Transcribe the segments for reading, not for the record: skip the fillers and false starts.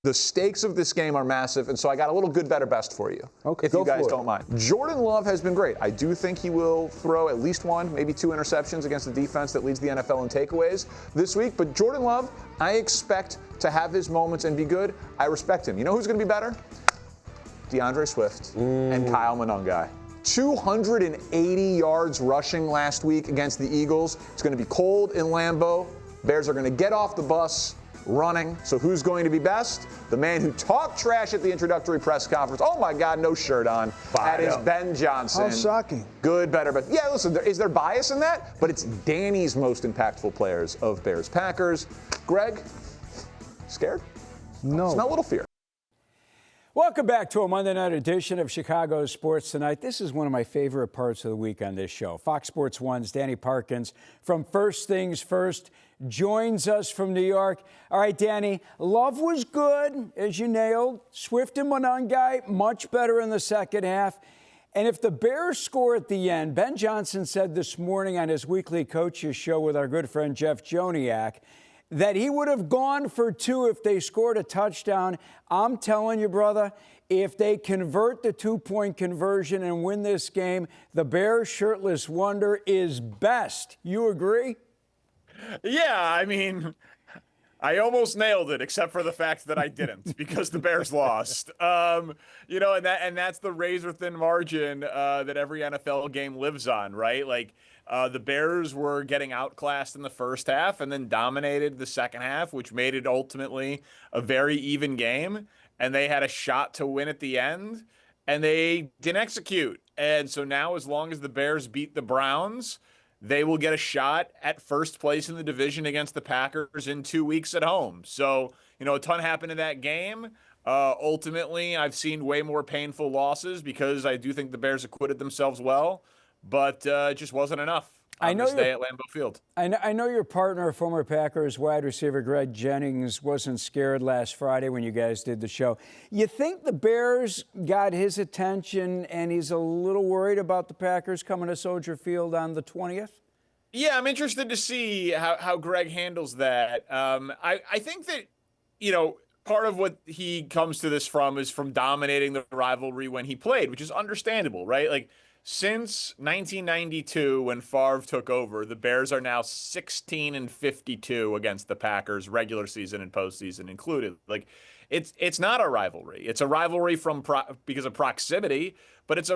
The stakes of this game are massive, and so I got a little good, better, best for you. Okay, if you guys for it. don't mind. Jordan Love has been great. I do think he will throw at least one, maybe two interceptions against the defense that leads the NFL in takeaways this week. But Jordan Love, I expect to have his moments and be good. I respect him. You know who's going to be better? DeAndre Swift and Kyle Monangai. 280 yards rushing last week against the Eagles. It's going to be cold in Lambeau. Bears are going to get off the bus running. So who's going to be best? The man who talked trash at the introductory press conference. Oh my God, no shirt on. That is Ben Johnson. How shocking. Good, better, but yeah, listen, is there bias in that? But it's Danny's most impactful players of Bears Packers. Greg, scared? No. Smell a little fear. Welcome back to a Monday night edition of Chicago Sports Tonight. This is one of my favorite parts of the week on this show. Fox Sports 1's Danny Parkins from First Things First joins us from New York. All right, Danny, Love was good, as you nailed. Swift and Monangai, much better in the second half. And if the Bears score at the end, Ben Johnson said this morning on his weekly coaches show with our good friend Jeff Joniak that he would have gone for two if they scored a touchdown. I'm telling you, brother, if they convert the two-point conversion and win this game, the Bears' shirtless wonder is best. You agree? Yeah, I mean, I almost nailed it, except for the fact that I didn't, because the Bears lost. You know, and that's the razor-thin margin that every NFL game lives on, right? Like, the Bears were getting outclassed in the first half and then dominated the second half, which made it ultimately a very even game. And they had a shot to win at the end, and they didn't execute. And so now, as long as the Bears beat the Browns, they will get a shot at first place in the division against the Packers in 2 weeks at home. So, you know, a ton happened in that game. Ultimately, I've seen way more painful losses because I do think the Bears acquitted themselves well. But it just wasn't enough on this day at Lambeau Field. I know your partner, former Packers wide receiver Greg Jennings, wasn't scared last Friday when you guys did the show. You think the Bears got his attention and he's a little worried about the Packers coming to Soldier Field on the 20th? Yeah, I'm interested to see how Greg handles that. I think that, you know, part of what he comes to this from is from dominating the rivalry when he played, which is understandable, right? Like, since 1992, when Favre took over, the Bears are now 16-52 against the Packers, regular season and postseason included. Like, it's not a rivalry. It's a rivalry because of proximity, but it's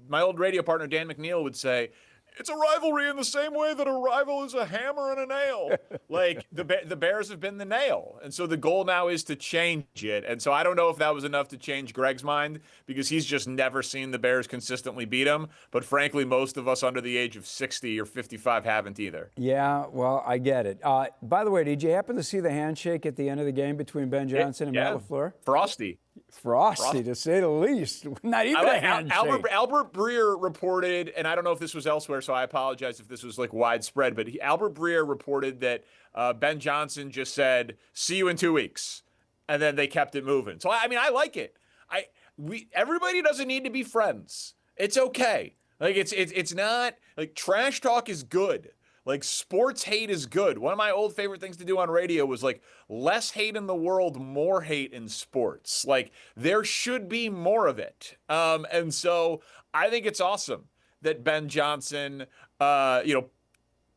my old radio partner Dan McNeil would say, it's a rivalry in the same way that a rival is a hammer and a nail. Like, the Bears have been the nail. And so the goal now is to change it. And so I don't know if that was enough to change Greg's mind, because he's just never seen the Bears consistently beat him. But frankly, most of us under the age of 60 or 55 haven't either. Yeah, well, I get it. By the way, did you happen to see the handshake at the end of the game between Ben Johnson and Matt LaFleur? Frosty, to say the least. Not even a handshake. Albert Breer reported, and I don't know if this was elsewhere, so I apologize if this was like widespread, but Albert Breer reported that Ben Johnson just said, "See you in 2 weeks," and then they kept it moving. So I mean, I like it. Everybody doesn't need to be friends. It's okay. Like, it's not like trash talk is good. Like, sports hate is good. One of my old favorite things to do on radio was like, less hate in the world, more hate in sports. Like, there should be more of it. And so I think it's awesome that Ben Johnson,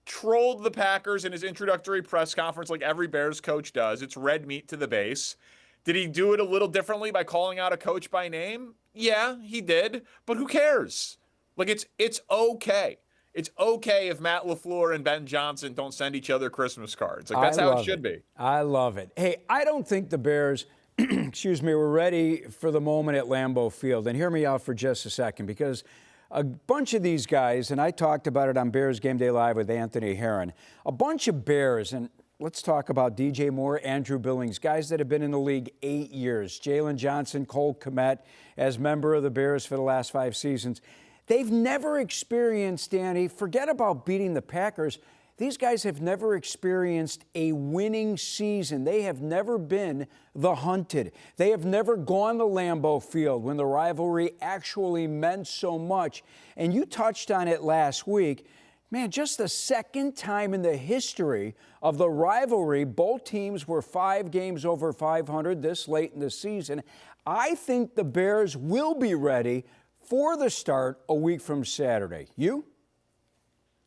trolled the Packers in his introductory press conference like every Bears coach does. It's red meat to the base. Did he do it a little differently by calling out a coach by name? Yeah, he did. But who cares? Like, it's okay. It's okay if Matt LaFleur and Ben Johnson don't send each other Christmas cards. Like, that's how it should be. I love it. Hey, I don't think the Bears, were ready for the moment at Lambeau Field. And hear me out for just a second, because a bunch of these guys, and I talked about it on Bears Game Day Live with Anthony Herron, a bunch of Bears, and let's talk about DJ Moore, Andrew Billings, guys that have been in the league 8 years, Jalen Johnson, Cole Kmet, as member of the Bears for the last 5 seasons. They've never experienced, Danny, forget about beating the Packers. These guys have never experienced a winning season. They have never been the hunted. They have never gone to Lambeau Field when the rivalry actually meant so much. And you touched on it last week. Man, just the second time in the history of the rivalry, both teams were 5 games over 500 this late in the season. I think the Bears will be ready for the start a week from Saturday. You?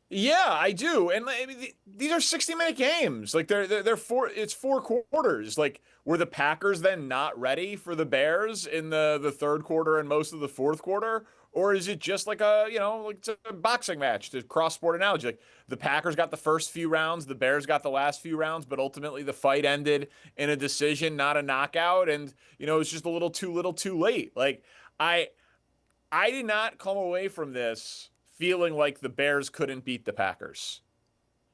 Yeah, I do. And I mean, these are 60-minute games. Like it's 4 quarters. Like, were the Packers then not ready for the Bears in the third quarter and most of the fourth quarter? Or is it just like it's a boxing match, to cross-sport analogy? Like, the Packers got the first few rounds, the Bears got the last few rounds, but ultimately the fight ended in a decision, not a knockout. And, it's just a little too late. Like, I did not come away from this feeling like the Bears couldn't beat the Packers.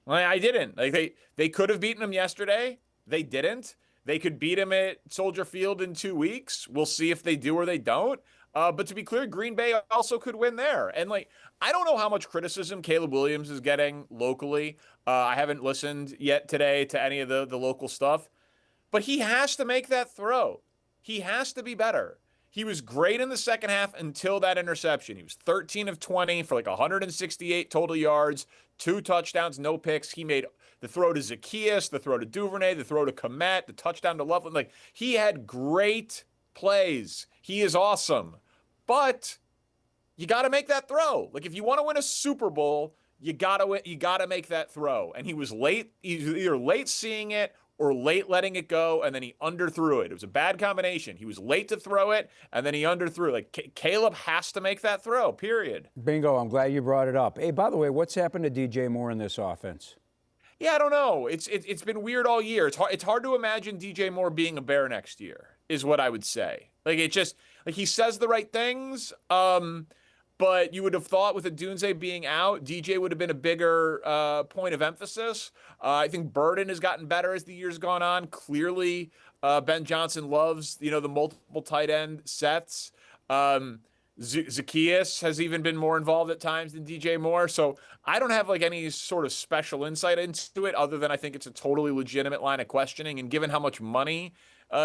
Like, I didn't. Like, they could have beaten them yesterday. They didn't. They could beat them at Soldier Field in 2 weeks. We'll see if they do or they don't. But to be clear, Green Bay also could win there. And, like, I don't know how much criticism Caleb Williams is getting locally. I haven't listened yet today to any of the local stuff. But he has to make that throw. He has to be better. He was great in the second half until that interception. He was 13 of 20 for like 168 total yards, 2 touchdowns, no picks. He made the throw to Zacchaeus, the throw to Duvernay, the throw to Komet, the touchdown to Loveland. Like, he had great plays. He is awesome. But you got to make that throw. Like, if you want to win a Super Bowl, you got to make that throw. And he was late. He was either late seeing it or late letting it go, and then he underthrew it. It was a bad combination. He was late to throw it, and then he underthrew. Like, Caleb has to make that throw, period. Bingo. I'm glad you brought it up. Hey, by the way, what's happened to DJ Moore in this offense? Yeah, I don't know. It's been weird all year. It's hard to imagine DJ Moore being a Bear next year, is what I would say. Like, it just, like, he says the right things, but you would have thought with Odunze being out, DJ would have been a bigger point of emphasis. I think Burden has gotten better as the year's gone on. Clearly, Ben Johnson loves, the multiple tight end sets. Zacchaeus has even been more involved at times than DJ Moore. So I don't have like any sort of special insight into it, other than I think it's a totally legitimate line of questioning. And given how much money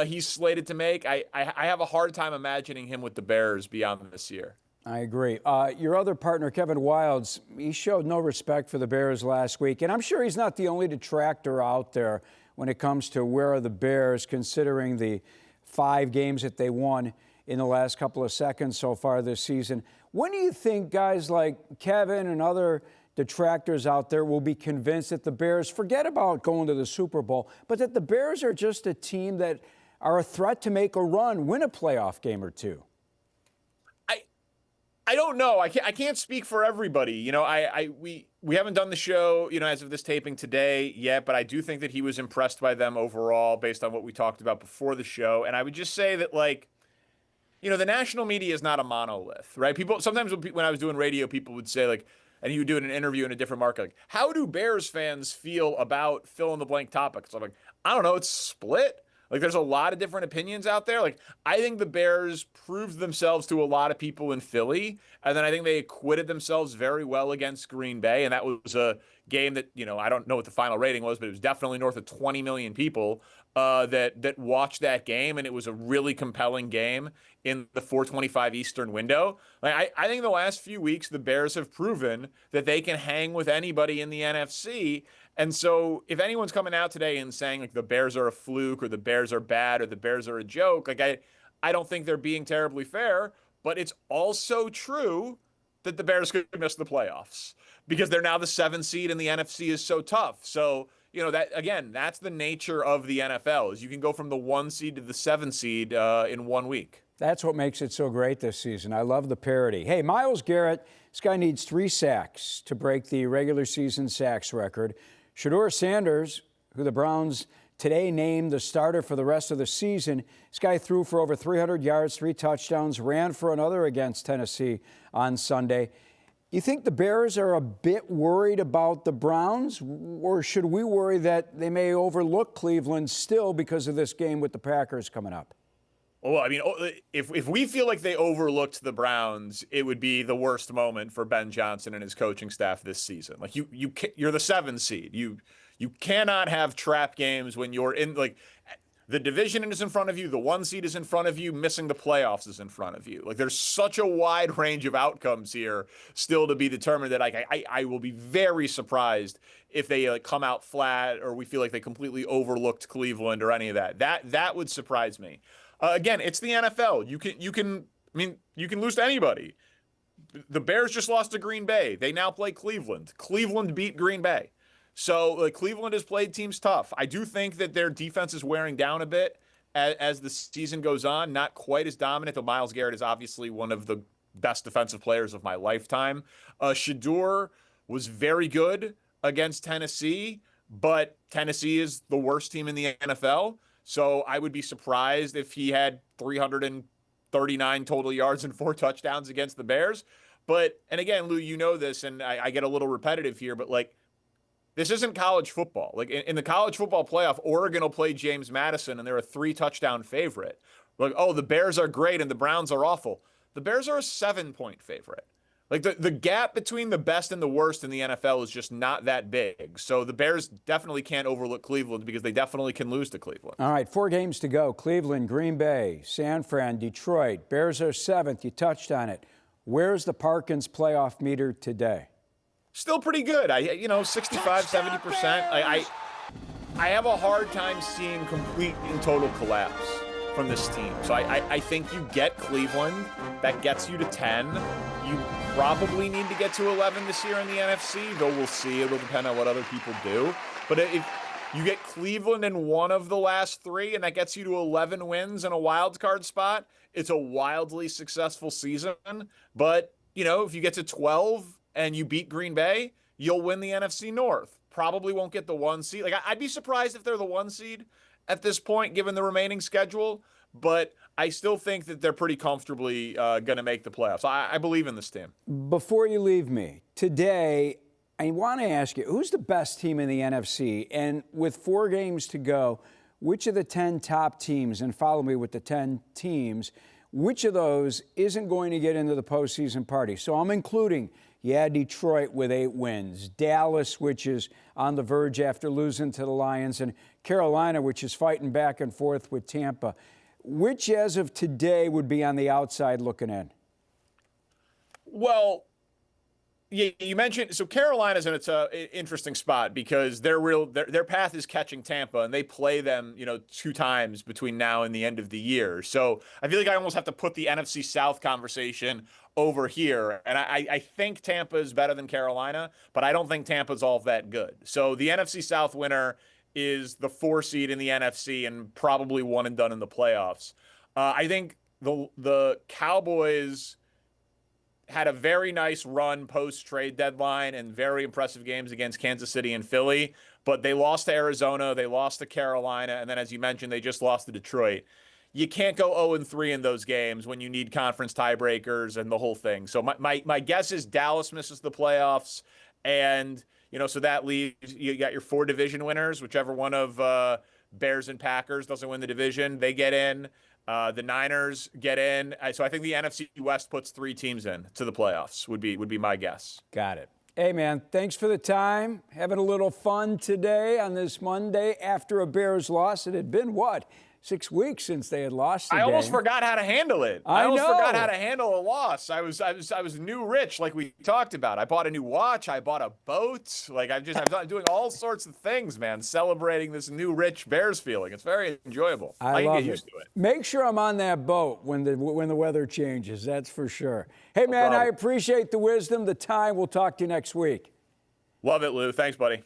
he's slated to make, I have a hard time imagining him with the Bears beyond this year. I agree. Your other partner, Kevin Wildes, he showed no respect for the Bears last week. And I'm sure he's not the only detractor out there when it comes to where are the Bears, considering the 5 games that they won in the last couple of seconds so far this season. When do you think guys like Kevin and other detractors out there will be convinced that the Bears, forget about going to the Super Bowl, but that the Bears are just a team that are a threat to make a run, win a playoff game or two? I don't know. I can't speak for everybody. We haven't done the show, as of this taping today yet, but I do think that he was impressed by them overall based on what we talked about before the show. And I would just say that, the national media is not a monolith, right? People sometimes when I was doing radio, people would say, like, and you would do an interview in a different market, like, how do Bears fans feel about fill in the blank topics? So I'm like, I don't know, it's split. Like, there's a lot of different opinions out there. Like, I think the Bears proved themselves to a lot of people in Philly, and then I think they acquitted themselves very well against Green Bay, and that was a game that, I don't know what the final rating was, but it was definitely north of 20 million people that watched that game, and it was a really compelling game in the 4:25 Eastern window. Like, I think the last few weeks, the Bears have proven that they can hang with anybody in the NFC. And so if anyone's coming out today and saying, like, the Bears are a fluke or the Bears are bad or the Bears are a joke, like, I don't think they're being terribly fair, but it's also true that the Bears could miss the playoffs because they're now the 7th seed and the NFC is so tough. So, that, again, that's the nature of the NFL, is you can go from the 1 seed to the 7th seed in 1 week. That's what makes it so great this season. I love the parity. Hey, Myles Garrett, this guy needs 3 sacks to break the regular season sacks record. Shedeur Sanders, who the Browns today named the starter for the rest of the season, this guy threw for over 300 yards, 3 touchdowns, ran for another against Tennessee on Sunday. You think the Bears are a bit worried about the Browns, or should we worry that they may overlook Cleveland still because of this game with the Packers coming up? Well, I mean, if we feel like they overlooked the Browns, it would be the worst moment for Ben Johnson and his coaching staff this season. Like, you're the 7th seed. You cannot have trap games when you're in, like, the division is in front of you, the 1 seed is in front of you, missing the playoffs is in front of you. Like, there's such a wide range of outcomes here still to be determined that I will be very surprised if they come out flat or we feel like they completely overlooked Cleveland or any of that. That would surprise me. Again, it's the NFL. You can lose to anybody. The Bears just lost to Green Bay. They now play Cleveland. Cleveland beat Green Bay. So Cleveland has played teams tough. I do think that their defense is wearing down a bit as the season goes on. Not quite as dominant, though Myles Garrett is obviously one of the best defensive players of my lifetime. Shedeur was very good against Tennessee, but Tennessee is the worst team in the NFL. So I would be surprised if he had 339 total yards and 4 touchdowns against the Bears. And again, Lou, you know this, and I get a little repetitive here, but this isn't college football. Like in the college football playoff, Oregon will play James Madison, and they're a 3-touchdown favorite. The Bears are great and the Browns are awful. The Bears are a 7-point favorite. The gap between the best and the worst in the NFL is just not that big. So the Bears definitely can't overlook Cleveland because they definitely can lose to Cleveland. All right, 4 games to go. Cleveland, Green Bay, San Fran, Detroit. Bears are 7th. You touched on it. Where's the Parkins Playoff-Meter today? Still pretty good. 65, 70%. I have a hard time seeing complete and total collapse from this team. So I think you get Cleveland. That gets you to 10. You probably need to get to 11 this year in the NFC, though we'll see. It'll depend on what other people do. But if you get Cleveland in one of the last 3, and that gets you to 11 wins and a wild card spot, it's a wildly successful season. But, if you get to 12 and you beat Green Bay, you'll win the NFC North. Probably won't get the 1 seed. I'd be surprised if they're the 1 seed at this point, given the remaining schedule. But I still think that they're pretty comfortably going to make the playoffs. I believe in this team. Before you leave me, today, I want to ask you, who's the best team in the NFC? And with 4 games to go, which of the 10 top teams, and follow me with the 10 teams, which of those isn't going to get into the postseason party? So I'm including, Detroit with 8 wins, Dallas, which is on the verge after losing to the Lions, and Carolina, which is fighting back and forth with Tampa. Which, as of today, would be on the outside looking in? Well, you mentioned, so Carolina's in an interesting spot because their path is catching Tampa, and they play them 2 times between now and the end of the year. So I feel like I almost have to put the NFC South conversation over here, and I think Tampa is better than Carolina, but I don't think Tampa's all that good. So the NFC South winner is the 4 seed in the NFC and probably one and done in the playoffs. I think the Cowboys had a very nice run post-trade deadline and very impressive games against Kansas City and Philly, but they lost to Arizona, they lost to Carolina, and then, as you mentioned, they just lost to Detroit. You can't go 0-3 in those games when you need conference tiebreakers and the whole thing. So my guess is Dallas misses the playoffs, and so that leaves, you got your 4 division winners, whichever one of Bears and Packers doesn't win the division, they get in. The Niners get in. So I think the NFC West puts 3 teams in to the playoffs would be my guess. Got it. Hey, man, thanks for the time. Having a little fun today on this Monday after a Bears loss. It had been, 6 weeks since they had lost the game. I almost forgot how to handle it. I almost forgot how to handle a loss. I was new rich, like we talked about. I bought a new watch. I bought a boat. I'm doing all sorts of things, man, celebrating this new rich Bears feeling. It's very enjoyable. I can get used to it. Make sure I'm on that boat when the weather changes. That's for sure. Hey, man, I appreciate the wisdom, the time. We'll talk to you next week. Love it, Lou. Thanks, buddy.